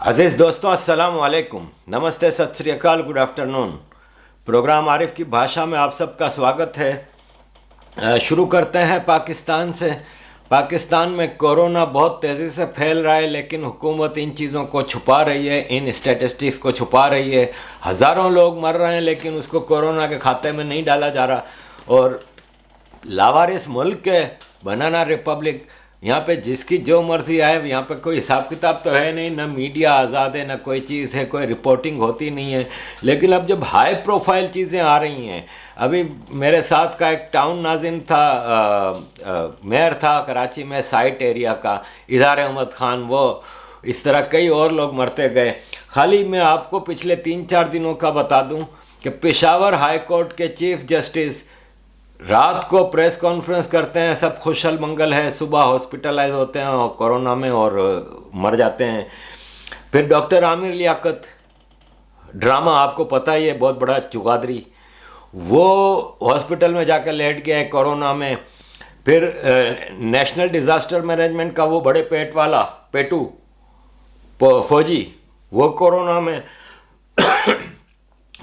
अजीज़ दोस्तों, अस्सलाम वालेकुम, नमस्ते, सत श्री अकाल, गुड आफ्टरनून। प्रोग्राम आरिफ की भाषा में आप सबका स्वागत है। शुरू करते हैं पाकिस्तान से। पाकिस्तान में कोरोना बहुत तेज़ी से फैल रहा है, लेकिन हुकूमत इन चीज़ों को छुपा रही है, इन स्टैटिस्टिक्स को छुपा रही है। हज़ारों लोग मर रहे हैं, लेकिन उसको कोरोना के खाते में नहीं डाला जा रहा। और लावारिस मुल्क है बनाना रिपब्लिक, यहाँ पे जिसकी जो मर्जी आए, यहाँ पे कोई हिसाब किताब तो है नहीं, ना मीडिया आज़ाद है, ना कोई चीज़ है, कोई रिपोर्टिंग होती नहीं है। लेकिन अब जब हाई प्रोफाइल चीज़ें आ रही हैं, अभी मेरे साथ का एक टाउन नाजिम था, मेयर था कराची में साइट एरिया का, इज़हार अहमद ख़ान, वो इस तरह कई और लोग मरते गए। खाली मैं आपको पिछले 3-4 दिनों का बता दूं कि पेशावर हाई कोर्ट के चीफ जस्टिस रात को प्रेस कॉन्फ्रेंस करते हैं, सब खुशल मंगल है, सुबह हॉस्पिटलाइज होते हैं और कोरोना में और मर जाते हैं। फिर डॉक्टर आमिर लियाकत, ड्रामा आपको पता ही है, बहुत बड़ा चुगादरी, वो हॉस्पिटल में जाकर लेट गया है कोरोना में। फिर नेशनल डिज़ास्टर मैनेजमेंट का वो बड़े पेट वाला पेटू फौजी, वो कोरोना में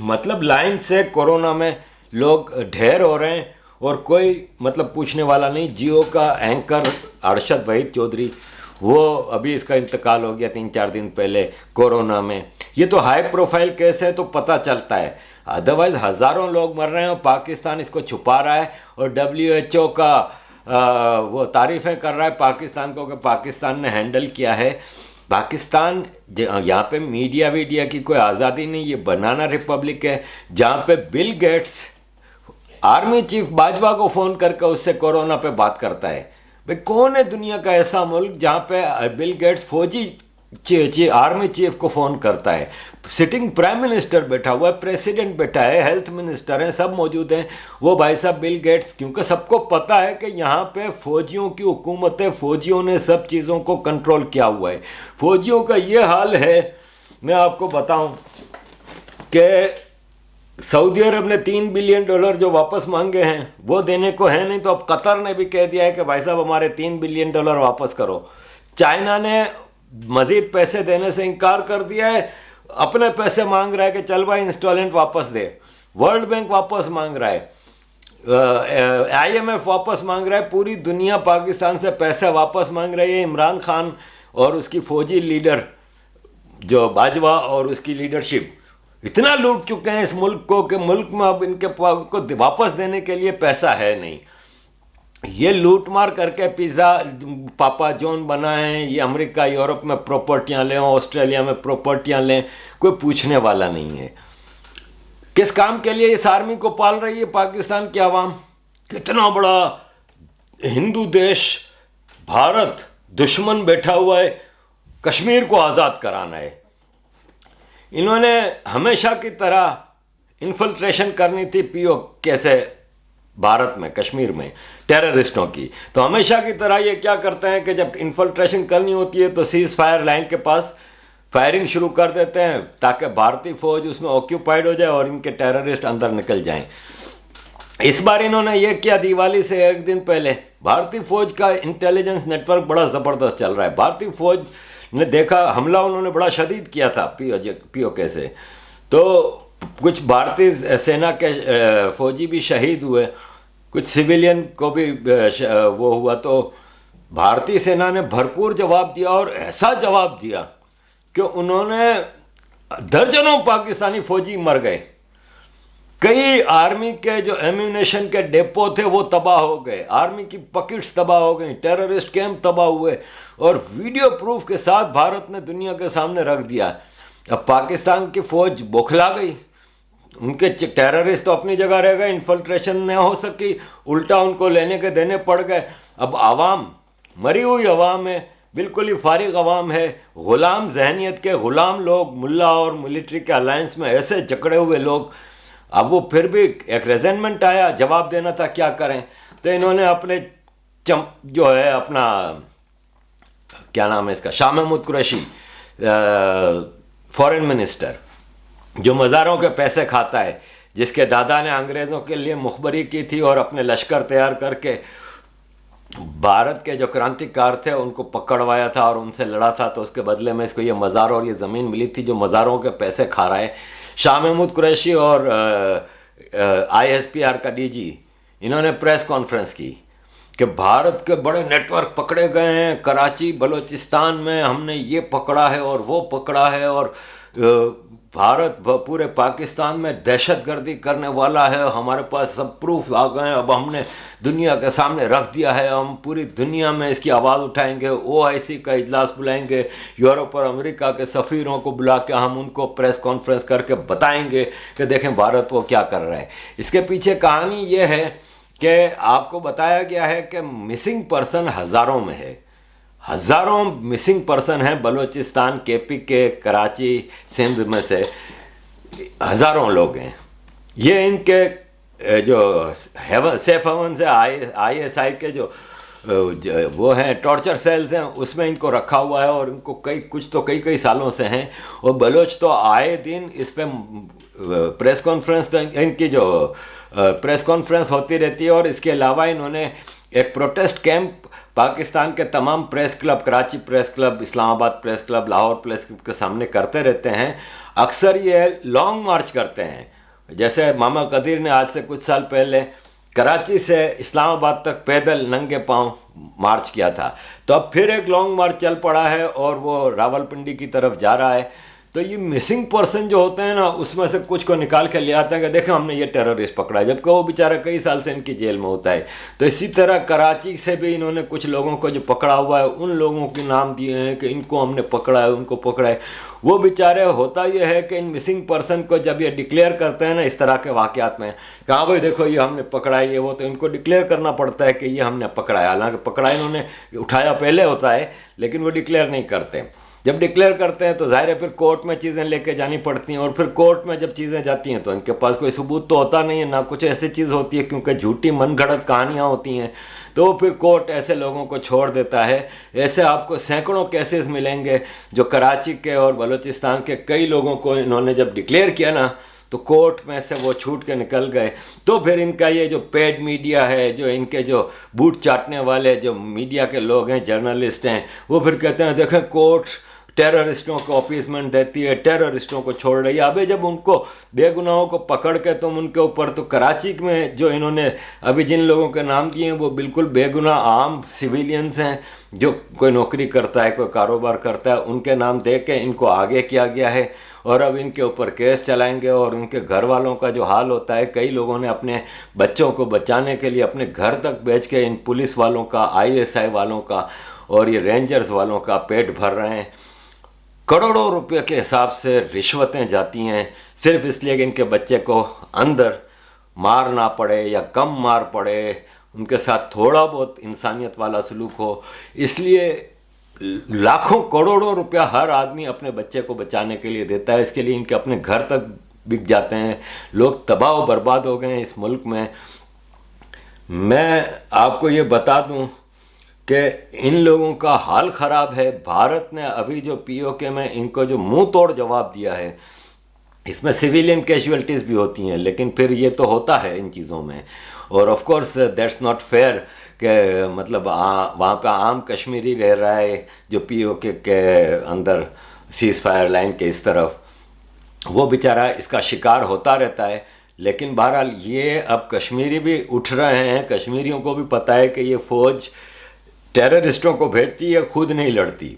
मतलब लाइन से कोरोना में लोग ढेर हो रहे हैं और कोई मतलब पूछने वाला नहीं। जियो का एंकर अरशद वहीद चौधरी, वो अभी इसका इंतकाल हो गया 3-4 दिन पहले कोरोना में। ये तो हाई प्रोफाइल केस है तो पता चलता है, अदरवाइज हज़ारों लोग मर रहे हैं और पाकिस्तान इसको छुपा रहा है। और WHO का वो तारीफ़ें कर रहा है पाकिस्तान को कि पाकिस्तान ने हैंडल किया है। पाकिस्तान, यहाँ पे मीडिया की कोई आज़ादी नहीं, ये बनाना रिपब्लिक है जहाँ पे Bill Gates army chief Bajwa को फ़ोन करके उससे कोरोना पे बात करता है। भाई कौन है दुनिया का ऐसा मुल्क जहाँ पे बिल गेट्स फौजी आर्मी चीफ को फ़ोन करता है? सिटिंग प्राइम मिनिस्टर बैठा हुआ है, प्रेसिडेंट बैठा है, हेल्थ मिनिस्टर हैं, सब मौजूद हैं। वो भाई साहब बिल गेट्स, क्योंकि सबको पता है कि यहाँ पे फौजियों की हुकूमत है, फौजियों ने सब चीज़ों को कंट्रोल किया हुआ है। फौजियों का ये हाल है, मैं आपको बताऊं कि सऊदी अरब ने $3 बिलियन जो वापस मांगे हैं वो देने को है नहीं, तो अब कतर ने भी कह दिया है कि भाई साहब हमारे $3 बिलियन वापस करो। चाइना ने मज़ीद पैसे देने से इनकार कर दिया है, अपने पैसे मांग रहा है कि चल भाई इंस्टॉलमेंट वापस दे। वर्ल्ड बैंक वापस मांग रहा है, IMF वापस मांग रहा है, पूरी दुनिया पाकिस्तान से पैसे वापस मांग रही है। इमरान खान और उसकी फौजी लीडर जो बाजवा और उसकी लीडरशिप इतना लूट चुके हैं इस मुल्क को कि मुल्क में अब इनके को वापस देने के लिए पैसा है नहीं। ये लूट मार करके पिज़्ज़ा पापा जॉन बनाएं, ये अमेरिका यूरोप में प्रॉपर्टियां लें, ऑस्ट्रेलिया में प्रॉपर्टियां लें, कोई पूछने वाला नहीं है। किस काम के लिए इस आर्मी को पाल रही है पाकिस्तान की आवाम? कितना बड़ा हिंदू देश भारत दुश्मन बैठा हुआ है, कश्मीर को आज़ाद कराना है। इन्होंने हमेशा की तरह इन्फिल्ट्रेशन करनी थी POK से भारत में, कश्मीर में टेररिस्टों की। तो हमेशा की तरह ये क्या करते हैं कि जब इन्फिल्ट्रेशन करनी होती है तो सीज फायर लाइन के पास फायरिंग शुरू कर देते हैं ताकि भारतीय फौज उसमें ऑक्यूपाइड हो जाए और इनके टेररिस्ट अंदर निकल जाएं। इस बार इन्होंने ये किया, दिवाली से एक दिन पहले भारतीय फौज का इंटेलिजेंस नेटवर्क बड़ा ज़बरदस्त चल रहा है। भारतीय फौज ने देखा हमला उन्होंने बड़ा शदीद किया था POK से, तो कुछ भारतीय सेना के फौजी भी शहीद हुए, कुछ सिविलियन को भी वो हुआ। तो भारतीय सेना ने भरपूर जवाब दिया और ऐसा जवाब दिया कि उन्होंने दर्जनों पाकिस्तानी फौजी मर गए। कई आर्मी के जो एम्यूनेशन के डेपो थे वो तबाह हो गए, आर्मी की पॉकेट्स तबाह हो गई, टेररिस्ट कैंप तबाह हुए और वीडियो प्रूफ के साथ भारत ने दुनिया के सामने रख दिया। अब पाकिस्तान की फौज बौखला गई, उनके टेररिस्ट तो अपनी जगह रह गए, इन्फिल्ट्रेशन न हो सकी, उल्टा उनको लेने के देने पड़ गए। अब आवाम मरी हुई आवाम है, बिल्कुल ही फारिग आवाम है, गुलाम जहनीत के गुलाम लोग, मुल्ला और मिलिट्री के अलायंस में ऐसे जकड़े हुए लोग। अब वो फिर भी एक रेजेंटमेंट आया, जवाब देना था, क्या करें? तो इन्होंने अपने जो है अपना क्या नाम है इसका, शाह महमूद कुरैशी फॉरेन मिनिस्टर, जो मज़ारों के पैसे खाता है, जिसके दादा ने अंग्रेज़ों के लिए मुखबरी की थी और अपने लश्कर तैयार करके भारत के जो क्रांतिकार थे उनको पकड़वाया था और उनसे लड़ा था, तो उसके बदले में इसको ये मज़ार और ये ज़मीन मिली थी जो मज़ारों के पैसे खा रहा है। शाह महमूद कुरैशी और ISPR का DG, इन्होंने प्रेस कॉन्फ्रेंस की कि भारत के बड़े नेटवर्क पकड़े गए हैं कराची बलूचिस्तान में, हमने ये पकड़ा है और वो पकड़ा है, और भारत पूरे पाकिस्तान में दहशतगर्दी करने वाला है, हमारे पास सब प्रूफ आ गए हैं, अब हमने दुनिया के सामने रख दिया है, हम पूरी दुनिया में इसकी आवाज़ उठाएंगे, OIC का इजलास बुलाएंगे, यूरोप और अमेरिका के सफ़ीरों को बुला के हम उनको प्रेस कॉन्फ्रेंस करके बताएंगे कि देखें भारत वो क्या कर रहा है। इसके पीछे कहानी ये है कि आपको बताया गया है कि मिसिंग पर्सन हज़ारों में है, हज़ारों मिसिंग पर्सन हैं बलूचिस्तान, KPK, कराची, सिंध में से हज़ारों लोग हैं। ये इनके जो सेफ हेवन से ISI के जो वो हैं टॉर्चर सेल्स हैं उसमें इनको रखा हुआ है, और इनको कई सालों से हैं। और बलोच तो आए दिन इस पे प्रेस कॉन्फ्रेंस, तो इनकी जो प्रेस कॉन्फ्रेंस होती रहती है। और इसके अलावा इन्होंने एक प्रोटेस्ट कैंप पाकिस्तान के तमाम press club, Karachi press club, Islamabad press club, Lahore press club के सामने करते रहते हैं। अक्सर ये लॉन्ग मार्च करते हैं, जैसे मामा कदीर ने आज से कुछ साल पहले कराची से इस्लामाबाद तक पैदल नंगे पांव मार्च किया था। तो अब फिर एक लॉन्ग मार्च चल पड़ा है और वो रावलपिंडी की तरफ जा रहा है। तो ये मिसिंग पर्सन जो होते हैं ना, उसमें से कुछ को निकाल के ले आते हैं कि देखें हमने ये टेररिस्ट पकड़ा है, जबकि वो बेचारा कई साल से इनकी जेल में होता है। तो इसी तरह कराची से भी इन्होंने कुछ लोगों को जो पकड़ा हुआ है उन लोगों के नाम दिए हैं कि इनको हमने पकड़ा है, उनको पकड़ा है। वो बेचारे, होता यह है कि इन मिसिंग पर्सन को जब ये डिक्लेयर करते हैं ना इस तरह के वाक़यात में, कहाँ भाई देखो ये हमने पकड़ा है ये वो, तो इनको डिक्लेयर करना पड़ता है कि ये हमने पकड़ा है। हालांकि पकड़ा इन्होंने उठाया पहले होता है, लेकिन वो डिक्लेयर नहीं करते। जब डिक्लेयर करते हैं तो जाहिर है फिर कोर्ट में चीज़ें लेके जानी पड़ती हैं, और फिर कोर्ट में जब चीज़ें जाती हैं तो इनके पास कोई सबूत तो होता नहीं है, ना कुछ ऐसी चीज़ होती है, क्योंकि झूठी मनगढ़ंत कहानियाँ होती हैं। तो फिर कोर्ट ऐसे लोगों को छोड़ देता है। ऐसे आपको सैकड़ों केसेस मिलेंगे जो कराची के और बलूचिस्तान के कई लोगों को इन्होंने जब डिक्लेयर किया ना, तो कोर्ट में से वो छूट के निकल गए। तो फिर इनका ये जो पेड मीडिया है, जो इनके जो बूट चाटने वाले जो मीडिया के लोग हैं, जर्नलिस्ट हैं, वो फिर कहते हैं देखें कोर्ट टेररिस्टों को अपीसमेंट देती है, टेररिस्टों को छोड़ रही है। अबे जब उनको बेगुनाहों को पकड़ के तुम उनके ऊपर, तो कराची में जो इन्होंने अभी जिन लोगों के नाम दिए हैं वो बिल्कुल बेगुनाह आम सिविलियंस हैं, जो कोई नौकरी करता है, कोई कारोबार करता है, उनके नाम दे के इनको आगे किया गया है। और अब इनके ऊपर केस चलाएंगे, और उनके घर वालों का जो हाल होता है, कई लोगों ने अपने बच्चों को बचाने के लिए अपने घर तक बेच के इन पुलिस वालों का, ISI वालों का और ये रेंजर्स वालों का पेट भर रहे हैं। करोड़ों रुपए के हिसाब से रिश्वतें जाती हैं सिर्फ इसलिए कि इनके बच्चे को अंदर मार ना पड़े या कम मार पड़े, उनके साथ थोड़ा बहुत इंसानियत वाला सलूक हो। इसलिए लाखों करोड़ों रुपया हर आदमी अपने बच्चे को बचाने के लिए देता है, इसके लिए इनके अपने घर तक बिक जाते हैं। लोग तबाह और बर्बाद हो गए हैं इस मुल्क में। मैं आपको ये बता दूं कि इन लोगों का हाल ख़राब है। भारत ने अभी जो POK में इनको जो मुंह तोड़ जवाब दिया है, इसमें सिविलियन कैजुअल्टीज़ भी होती हैं, लेकिन फिर ये तो होता है इन चीज़ों में। और of course that's not fair कि मतलब वहाँ पे आम कश्मीरी रह रहा है जो POK के अंदर सीज़ फायर लाइन के इस तरफ, वो बेचारा इसका शिकार होता रहता है। लेकिन बहरहाल ये अब कश्मीरी भी उठ रहे हैं, कश्मीरियों को भी पता है कि ये फ़ौज टेररिस्टों को भेजती है, खुद नहीं लड़ती।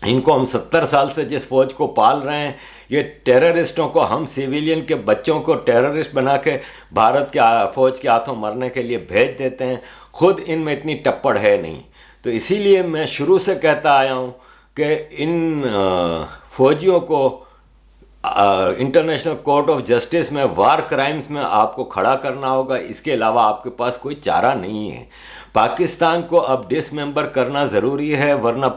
इनको हम 70 साल से जिस फौज को पाल रहे हैं, ये टेररिस्टों को, हम सिविलियन के बच्चों को टेररिस्ट बना के भारत के फौज के हाथों मरने के लिए भेज देते हैं। खुद इनमें इतनी टप्पड़ है नहीं। तो इसीलिए मैं शुरू से कहता आया हूँ कि इन फौजियों को इंटरनेशनल कोर्ट ऑफ जस्टिस में वार क्राइम्स में आपको खड़ा करना होगा। इसके अलावा आपके पास कोई चारा नहीं है। पाकिस्तान को अब डिसमेंबर करना ज़रूरी है, वरना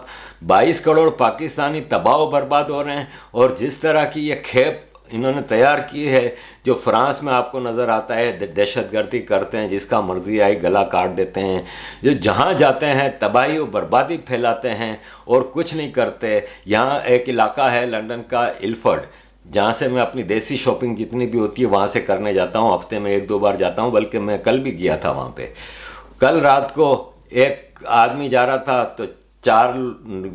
22 करोड़ पाकिस्तानी तबाह बर्बाद हो रहे हैं। और जिस तरह की ये खेप इन्होंने तैयार की है, जो फ्रांस में आपको नज़र आता है, दहशतगर्दी करते हैं, जिसका मर्जी आई गला काट देते हैं, जो जहाँ जाते हैं तबाही और बर्बादी फैलाते हैं और कुछ नहीं करते। यहाँ एक इलाका है लंदन का इल्फर्ड, जहाँ से मैं अपनी देसी शॉपिंग जितनी भी होती है वहाँ से करने जाता हूँ। हफ्ते में 1-2 बार जाता हूँ, बल्कि मैं कल भी गया था वहाँ पे। कल रात को एक आदमी जा रहा था तो 4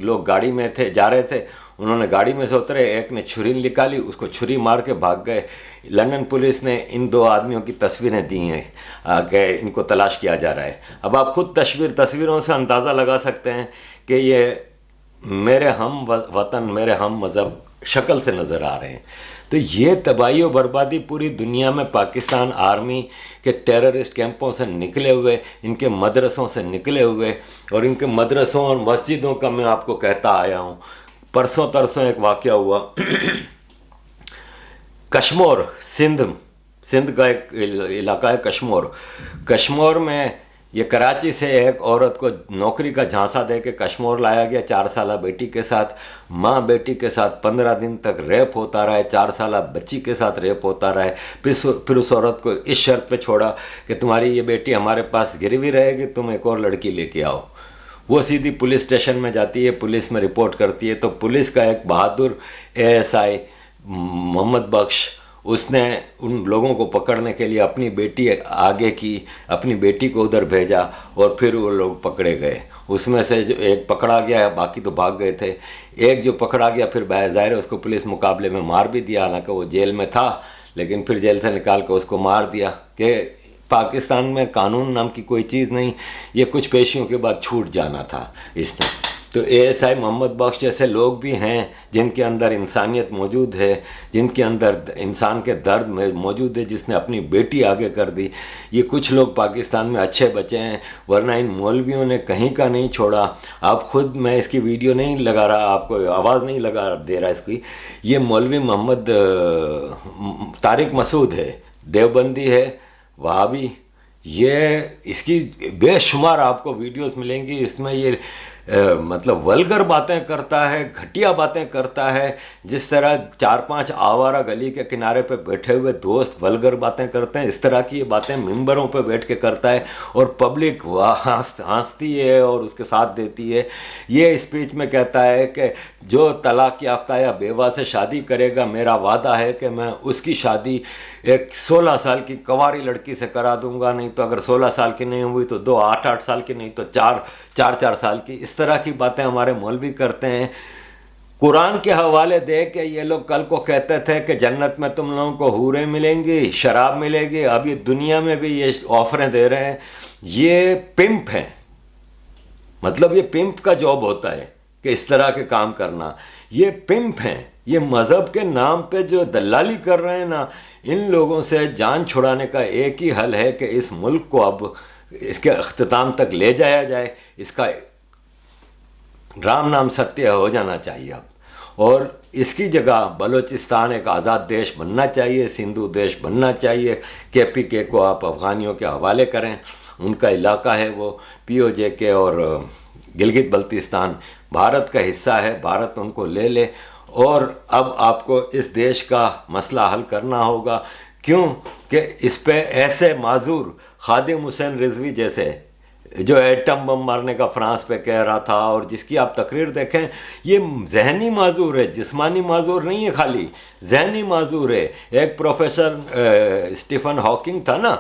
लोग गाड़ी में थे, जा रहे थे, उन्होंने गाड़ी में से उतरे, एक ने छुरी निकाली, उसको छुरी मार के भाग गए। लंदन पुलिस ने इन 2 आदमियों की तस्वीरें दी हैं कि इनको तलाश किया जा रहा है। अब आप खुद तस्वीरों से अंदाज़ा लगा सकते हैं कि ये मेरे हम वतन, मेरे हम मज़हब शक्ल से नज़र आ रहे हैं। तो ये तबाही और बर्बादी पूरी दुनिया में पाकिस्तान आर्मी के टेररिस्ट कैंपों से निकले हुए, इनके मदरसों से निकले हुए, और इनके मदरसों और मस्जिदों का मैं आपको कहता आया हूँ। परसों तरसों एक वाक़या हुआ कश्मीर, सिंध का एक इलाका है कश्मीर में। ये कराची से एक औरत को नौकरी का झांसा दे के कश्मीर लाया गया 4 साला बेटी के साथ। माँ बेटी के साथ 15 दिन तक रेप होता रहा है, 4 साला बच्ची के साथ रेप होता रहा है। फिर उस औरत को इस शर्त पे छोड़ा कि तुम्हारी ये बेटी हमारे पास गिरवी रहेगी, तुम एक और लड़की लेके आओ। वो सीधी पुलिस स्टेशन में जाती है, पुलिस में रिपोर्ट करती है। तो पुलिस का एक बहादुर ASI मोहम्मद बख्श, उसने उन लोगों को पकड़ने के लिए अपनी बेटी आगे की, अपनी बेटी को उधर भेजा, और फिर वो लोग पकड़े गए। उसमें से जो एक पकड़ा गया, बाकी तो भाग गए थे। एक जो पकड़ा गया फिर ज़ाहिर है उसको पुलिस मुकाबले में मार भी दिया, हालांकि वो जेल में था, लेकिन फिर जेल से निकाल कर उसको मार दिया। कि पाकिस्तान में कानून नाम की कोई चीज़ नहीं, ये कुछ पेशियों के बाद छूट जाना था इसने। तो ASI मोहम्मद बख्श जैसे लोग भी हैं जिनके अंदर इंसानियत मौजूद है, जिनके अंदर इंसान के दर्द में मौजूद है, जिसने अपनी बेटी आगे कर दी। ये कुछ लोग पाकिस्तान में अच्छे बचे हैं, वरना इन मौलवियों ने कहीं का नहीं छोड़ा। आप खुद, मैं इसकी वीडियो नहीं लगा रहा, आपको आवाज़ नहीं लगा दे रहा इसकी। ये मौलवी मोहम्मद तारिक मसूद है, देवबंदी है, वहाबी। ये इसकी बेशुमार आपको वीडियोस मिलेंगी, इसमें ये मतलब वल्गर बातें करता है, घटिया बातें करता है। जिस तरह 4-5 आवारा गली के किनारे पे बैठे हुए दोस्त वल्गर बातें करते हैं, इस तरह की ये बातें मिंबरों पे बैठ के करता है, और पब्लिक हंसती है और उसके साथ देती है। ये स्पीच में कहता है कि जो तलाक याफ्ता या बेवा से शादी करेगा, मेरा वादा है कि मैं उसकी शादी एक 16 साल की कंवारी लड़की से करा दूंगा, नहीं तो अगर 16 साल की नहीं हुई तो 2 8-8 साल की, नहीं तो 4 साल की। इस तरह की बातें हमारे मौलवी करते हैं। कुरान के हवाले दे के ये लोग कल को कहते थे कि जन्नत में तुम लोगों को हूरें मिलेंगी, शराब मिलेगी। अब ये दुनिया में भी ये ऑफरें दे रहे हैं। ये पिंप हैं, मतलब ये पिंप का जॉब होता है कि इस तरह के काम करना। ये पिंप हैं, ये मज़हब के नाम पे जो दलाली कर रहे हैं ना, इन लोगों से जान छुड़ाने का एक ही हल है कि इस मुल्क को अब इसके अख्तिताम तक ले जाया जाए। इसका राम नाम सत्य हो जाना चाहिए अब, और इसकी जगह बलूचिस्तान एक आज़ाद देश बनना चाहिए, सिंधु देश बनना चाहिए। KPK को आप अफ़गानियों के हवाले करें, उनका इलाका है वो, POJK और गिलगित बल्तिस्तान भारत का हिस्सा है, भारत उनको ले ले। और अब आपको इस देश का मसला हल करना होगा। क्यों कि इस पे ऐसे माजूर खादिम हुसैन रिजवी जैसे, जो एटम बम मारने का फ्रांस पे कह रहा था, और जिसकी आप तकरीर देखें, ये जहनी माजूर है, जिस्मानी माजूर नहीं है, खाली जहनी माजूर है। एक प्रोफेसर स्टीफन हॉकिंग था ना,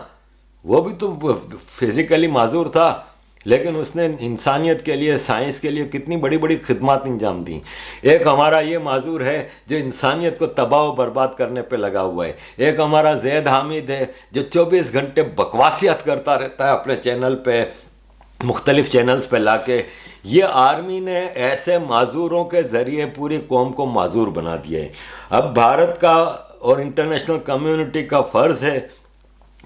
वो भी तो फिजिकली माजूर था, लेकिन उसने इंसानियत के लिए, साइंस के लिए कितनी बड़ी बड़ी खिदमत अंजाम दी। एक हमारा ये माजूर है जो इंसानियत को तबाह और बर्बाद करने पे लगा हुआ है। एक हमारा जैद हामिद है जो 24 घंटे बकवासियत करता रहता है अपने चैनल पे, मुख्तलिफ चैनल्स पे लाके। ये आर्मी ने ऐसे माजूरों के ज़रिए पूरी कौम को माजूर बना दिया है। अब भारत का और इंटरनेशनल कम्युनिटी का फ़र्ज़ है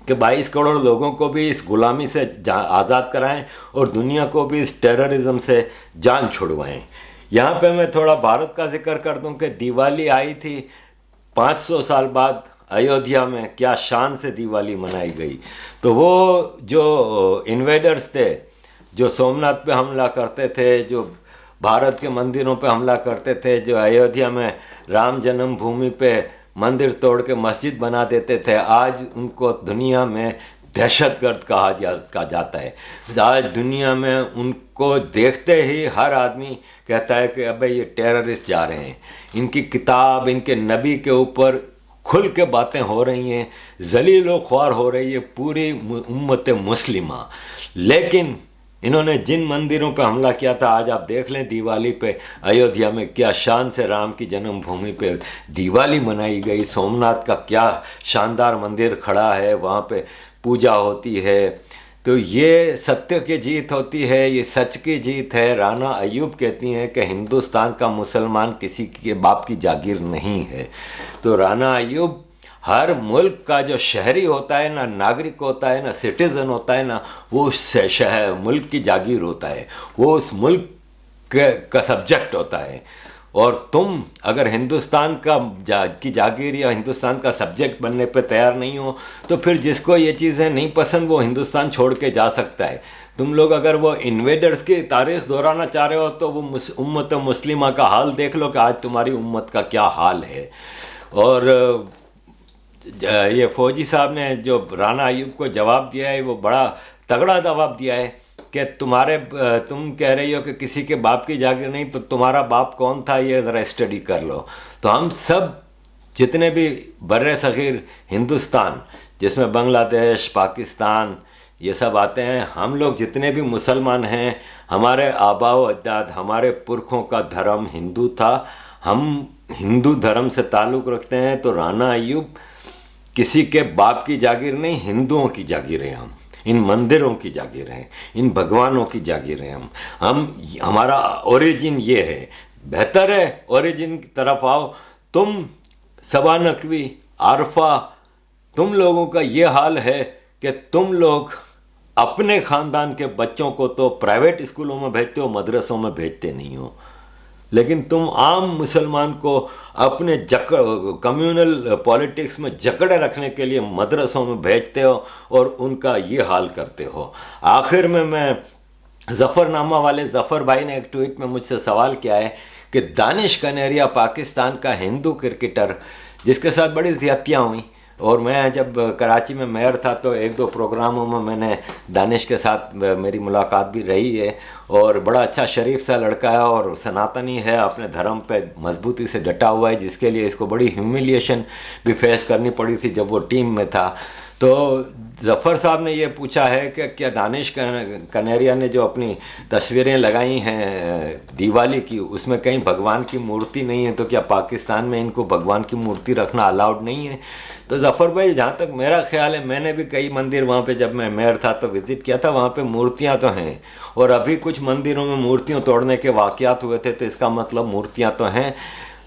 कि 22 करोड़ लोगों को भी इस गुलामी से आज़ाद कराएं और दुनिया को भी इस टेररिज्म से जान छुड़वाएं। यहाँ पे मैं थोड़ा भारत का जिक्र कर दूं कि दिवाली आई थी 500 साल बाद अयोध्या में, क्या शान से दिवाली मनाई गई। तो वो जो इन्वेडर्स थे, जो सोमनाथ पे हमला करते थे, जो भारत के मंदिरों पे हमला करते थे, जो अयोध्या में राम जन्मभूमि पे मंदिर तोड़ के मस्जिद बना देते थे, आज उनको दुनिया में दहशतगर्द कहा जाता है। आज दुनिया में उनको देखते ही हर आदमी कहता है कि अबे ये टेररिस्ट जा रहे हैं। इनकी किताब, इनके नबी के ऊपर खुल के बातें हो रही हैं, जलील व ख्वार हो रही है पूरी उम्मत मुस्लिमा। लेकिन इन्होंने जिन मंदिरों पे हमला किया था, आज आप देख लें दिवाली पे अयोध्या में क्या शान से राम की जन्मभूमि पे दिवाली मनाई गई। सोमनाथ का क्या शानदार मंदिर खड़ा है, वहाँ पे पूजा होती है। तो ये सत्य की जीत होती है, ये सच की जीत है। राना अय्यूब कहती हैं कि हिंदुस्तान का मुसलमान किसी के बाप की जागीर नहीं है। तो राना अय्यूब हर मुल्क का जो शहरी होता है ना, नागरिक होता है ना, सिटीज़न होता है ना, वो उस शहर मुल्क की जागीर होता है, वो उस मुल्क का सब्जेक्ट होता है। और तुम अगर हिंदुस्तान की जागीर या हिंदुस्तान का सब्जेक्ट बनने पे तैयार नहीं हो, तो फिर जिसको ये चीज़ें नहीं पसंद वो हिंदुस्तान छोड़ के जा सकता है। तुम लोग अगर वो इन्वेडर्स की तारीख दोहराना चाह रहे हो तो वो उम्मत मुस्लिमा का हाल देख लो कि आज तुम्हारी उम्मत का क्या हाल है। और ये फौजी साहब ने जो राना अय्यूब को जवाब दिया है वो बड़ा तगड़ा जवाब दिया है कि तुम कह रही हो कि किसी के बाप की जागीर नहीं, तो तुम्हारा बाप कौन था ये ज़रा स्टडी कर लो। तो हम सब जितने भी बर्रे सग़ीर हिंदुस्तान, जिसमें बांग्लादेश, पाकिस्तान ये सब आते हैं, हम लोग जितने भी मुसलमान हैं, हमारे आबाओ अजदाद, हमारे पुरखों का धर्म हिंदू था, हम हिंदू धर्म से ताल्लुक़ रखते हैं। तो राना अय्यूब किसी के बाप की जागीर नहीं, हिंदुओं की जागीर हैं। हम इन मंदिरों की जागीर हैं, इन भगवानों की जागीर हैं। हमारा ओरिजिन ये है। बेहतर है ओरिजिन की तरफ आओ। तुम सबा नकवी, आरफा, तुम लोगों का ये हाल है कि तुम लोग अपने ख़ानदान के बच्चों को तो प्राइवेट स्कूलों में भेजते हो, मदरसों में भेजते नहीं हो, लेकिन तुम आम मुसलमान को अपने कम्युनल पॉलिटिक्स में जकड़े रखने के लिए मदरसों में भेजते हो और उनका ये हाल करते हो। आखिर में मैं ज़फ़रनामा वाले ज़फ़र भाई ने एक ट्वीट में मुझसे सवाल किया है कि दानिश कनेरिया पाकिस्तान का हिंदू क्रिकेटर जिसके साथ बड़ी ज़्यादतियाँ हुई, और मैं जब कराची में मेयर था तो एक दो प्रोग्रामों में मैंने दानिश के साथ मेरी मुलाकात भी रही है, और बड़ा अच्छा शरीफ सा लड़का है और सनातनी है, अपने धर्म पे मजबूती से डटा हुआ है, जिसके लिए इसको बड़ी ह्यूमिलिएशन भी फेस करनी पड़ी थी जब वो टीम में था। तो ज़फ़र साहब ने ये पूछा है कि क्या दानिश कनेरिया ने जो अपनी तस्वीरें लगाई हैं दिवाली की, उसमें कहीं भगवान की मूर्ति नहीं है, तो क्या पाकिस्तान में इनको भगवान की मूर्ति रखना अलाउड नहीं है? तो ज़फ़र भाई, जहाँ तक मेरा ख्याल है, मैंने भी कई मंदिर वहाँ पे जब मैं मेयर था तो विज़िट किया था, वहाँ पे मूर्तियाँ तो हैं, और अभी कुछ मंदिरों में मूर्तियाँ तोड़ने के वाक़यात हुए थे, तो इसका मतलब मूर्तियाँ तो हैं।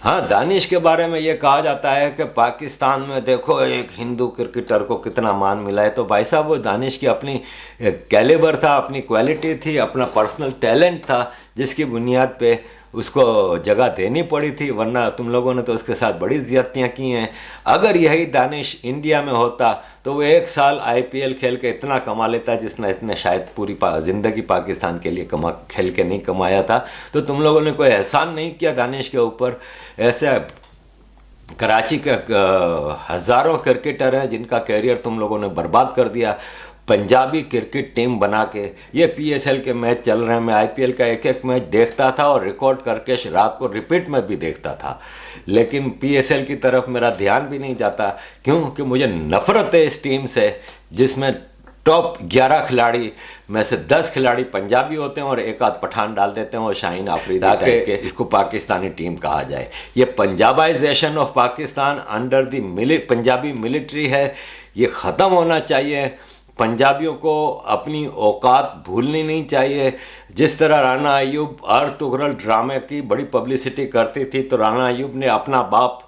हाँ, दानिश के बारे में ये कहा जाता है कि पाकिस्तान में देखो एक हिंदू क्रिकेटर को कितना मान मिला है। तो भाई साहब, वो दानिश की अपनी कैलिबर था, अपनी क्वालिटी थी, अपना पर्सनल टैलेंट था, जिसकी बुनियाद पे उसको जगह देनी पड़ी थी, वरना तुम लोगों ने तो उसके साथ बड़ी ज़्यादतियाँ की हैं। अगर यही दानिश इंडिया में होता तो वो एक साल IPL खेल के इतना कमा लेता जिसने इसने शायद पूरी ज़िंदगी पाकिस्तान के लिए खेल के नहीं कमाया था। तो तुम लोगों ने कोई एहसान नहीं किया दानिश के ऊपर। ऐसे कराची के हज़ारों क्रिकेटर हैं जिनका कैरियर तुम लोगों ने बर्बाद कर दिया। पंजाबी क्रिकेट टीम बना के ये PSL के मैच चल रहे हैं, मैं IPL का एक एक मैच देखता था और रिकॉर्ड करके रात को रिपीट में भी देखता था, लेकिन PSL की तरफ मेरा ध्यान भी नहीं जाता। क्योंकि मुझे नफ़रत है इस टीम से जिसमें टॉप 11 खिलाड़ी में से 10 खिलाड़ी पंजाबी होते हैं और एक आध पठान डाल देते हैं और शाहीन आफरीदी टाइप के। इसको पाकिस्तानी टीम कहा जाए। ये Punjabization of Pakistan under the Punjabi military है, ये ख़त्म होना चाहिए। पंजाबियों को अपनी औकात भूलनी नहीं चाहिए। जिस तरह राना अय्यूब तुगरल ड्रामे की बड़ी पब्लिसिटी करती थी, तो राना अय्यूब ने अपना बाप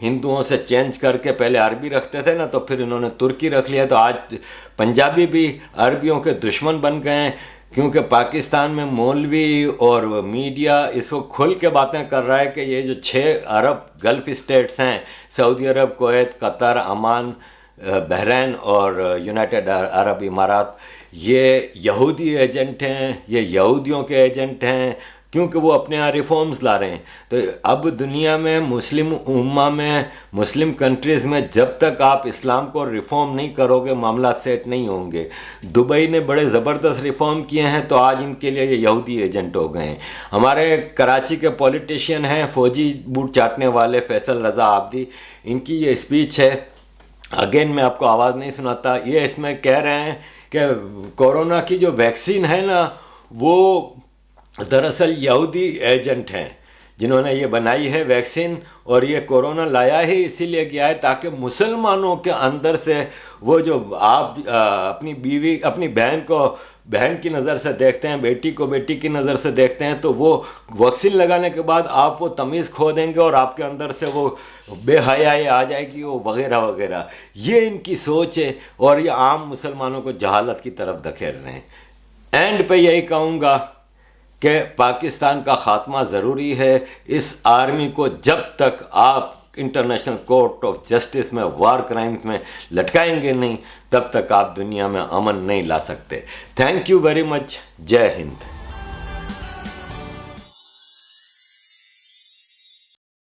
हिंदुओं से चेंज करके पहले अरबी रखते थे ना, तो फिर इन्होंने तुर्की रख लिया, तो आज पंजाबी भी अरबियों के दुश्मन बन गए हैं। क्योंकि पाकिस्तान में मौलवी और मीडिया इसको खुल के बातें कर रहा है कि ये जो 6 अरब गल्फ़ स्टेट्स हैं, सऊदी अरब, कुवैत, कतर, अमान, बहरीन और यूनाइटेड अरब इमारात, ये यहूदी एजेंट हैं, ये यहूदियों के एजेंट हैं, क्योंकि वो अपने यहाँ रिफॉर्म्स ला रहे हैं। तो अब दुनिया में मुस्लिम उम्मा में, मुस्लिम कंट्रीज़ में जब तक आप इस्लाम को रिफॉर्म नहीं करोगे मामला सेट नहीं होंगे। दुबई ने बड़े ज़बरदस्त रिफॉर्म किए हैं, तो आज इनके लिए ये यहूदी एजेंट हो गए हैं। हमारे कराची के पॉलिटिशियन हैं, फ़ौजी बूट चाटने वाले फैसल रज़ा आबदी, इनकी ये स्पीच है अगेन मैं आपको आवाज़ नहीं सुनाता, ये इसमें कह रहे हैं कि कोरोना की जो वैक्सीन है ना, वो दरअसल यहूदी एजेंट हैं जिन्होंने ये बनाई है वैक्सीन, और ये कोरोना लाया ही इसीलिए गया है ताकि मुसलमानों के अंदर से वो जो आप अपनी बीवी अपनी बहन को बहन की नज़र से देखते हैं, बेटी को बेटी की नज़र से देखते हैं, तो वो वैक्सीन लगाने के बाद आप वो तमीज़ खो देंगे और आपके अंदर से वो बेहयाई आ जाएगी, वो वगैरह वगैरह। ये इनकी सोच है और ये आम मुसलमानों को जहालत की तरफ धकेल रहे हैं। एंड पे यही कहूँगा कि पाकिस्तान का ख़ात्मा ज़रूरी है। इस आर्मी को जब तक आप इंटरनेशनल कोर्ट ऑफ जस्टिस में वार क्राइम्स में लटकाएंगे नहीं, तब तक आप दुनिया में अमन नहीं ला सकते। Thank you very much. जय हिंद।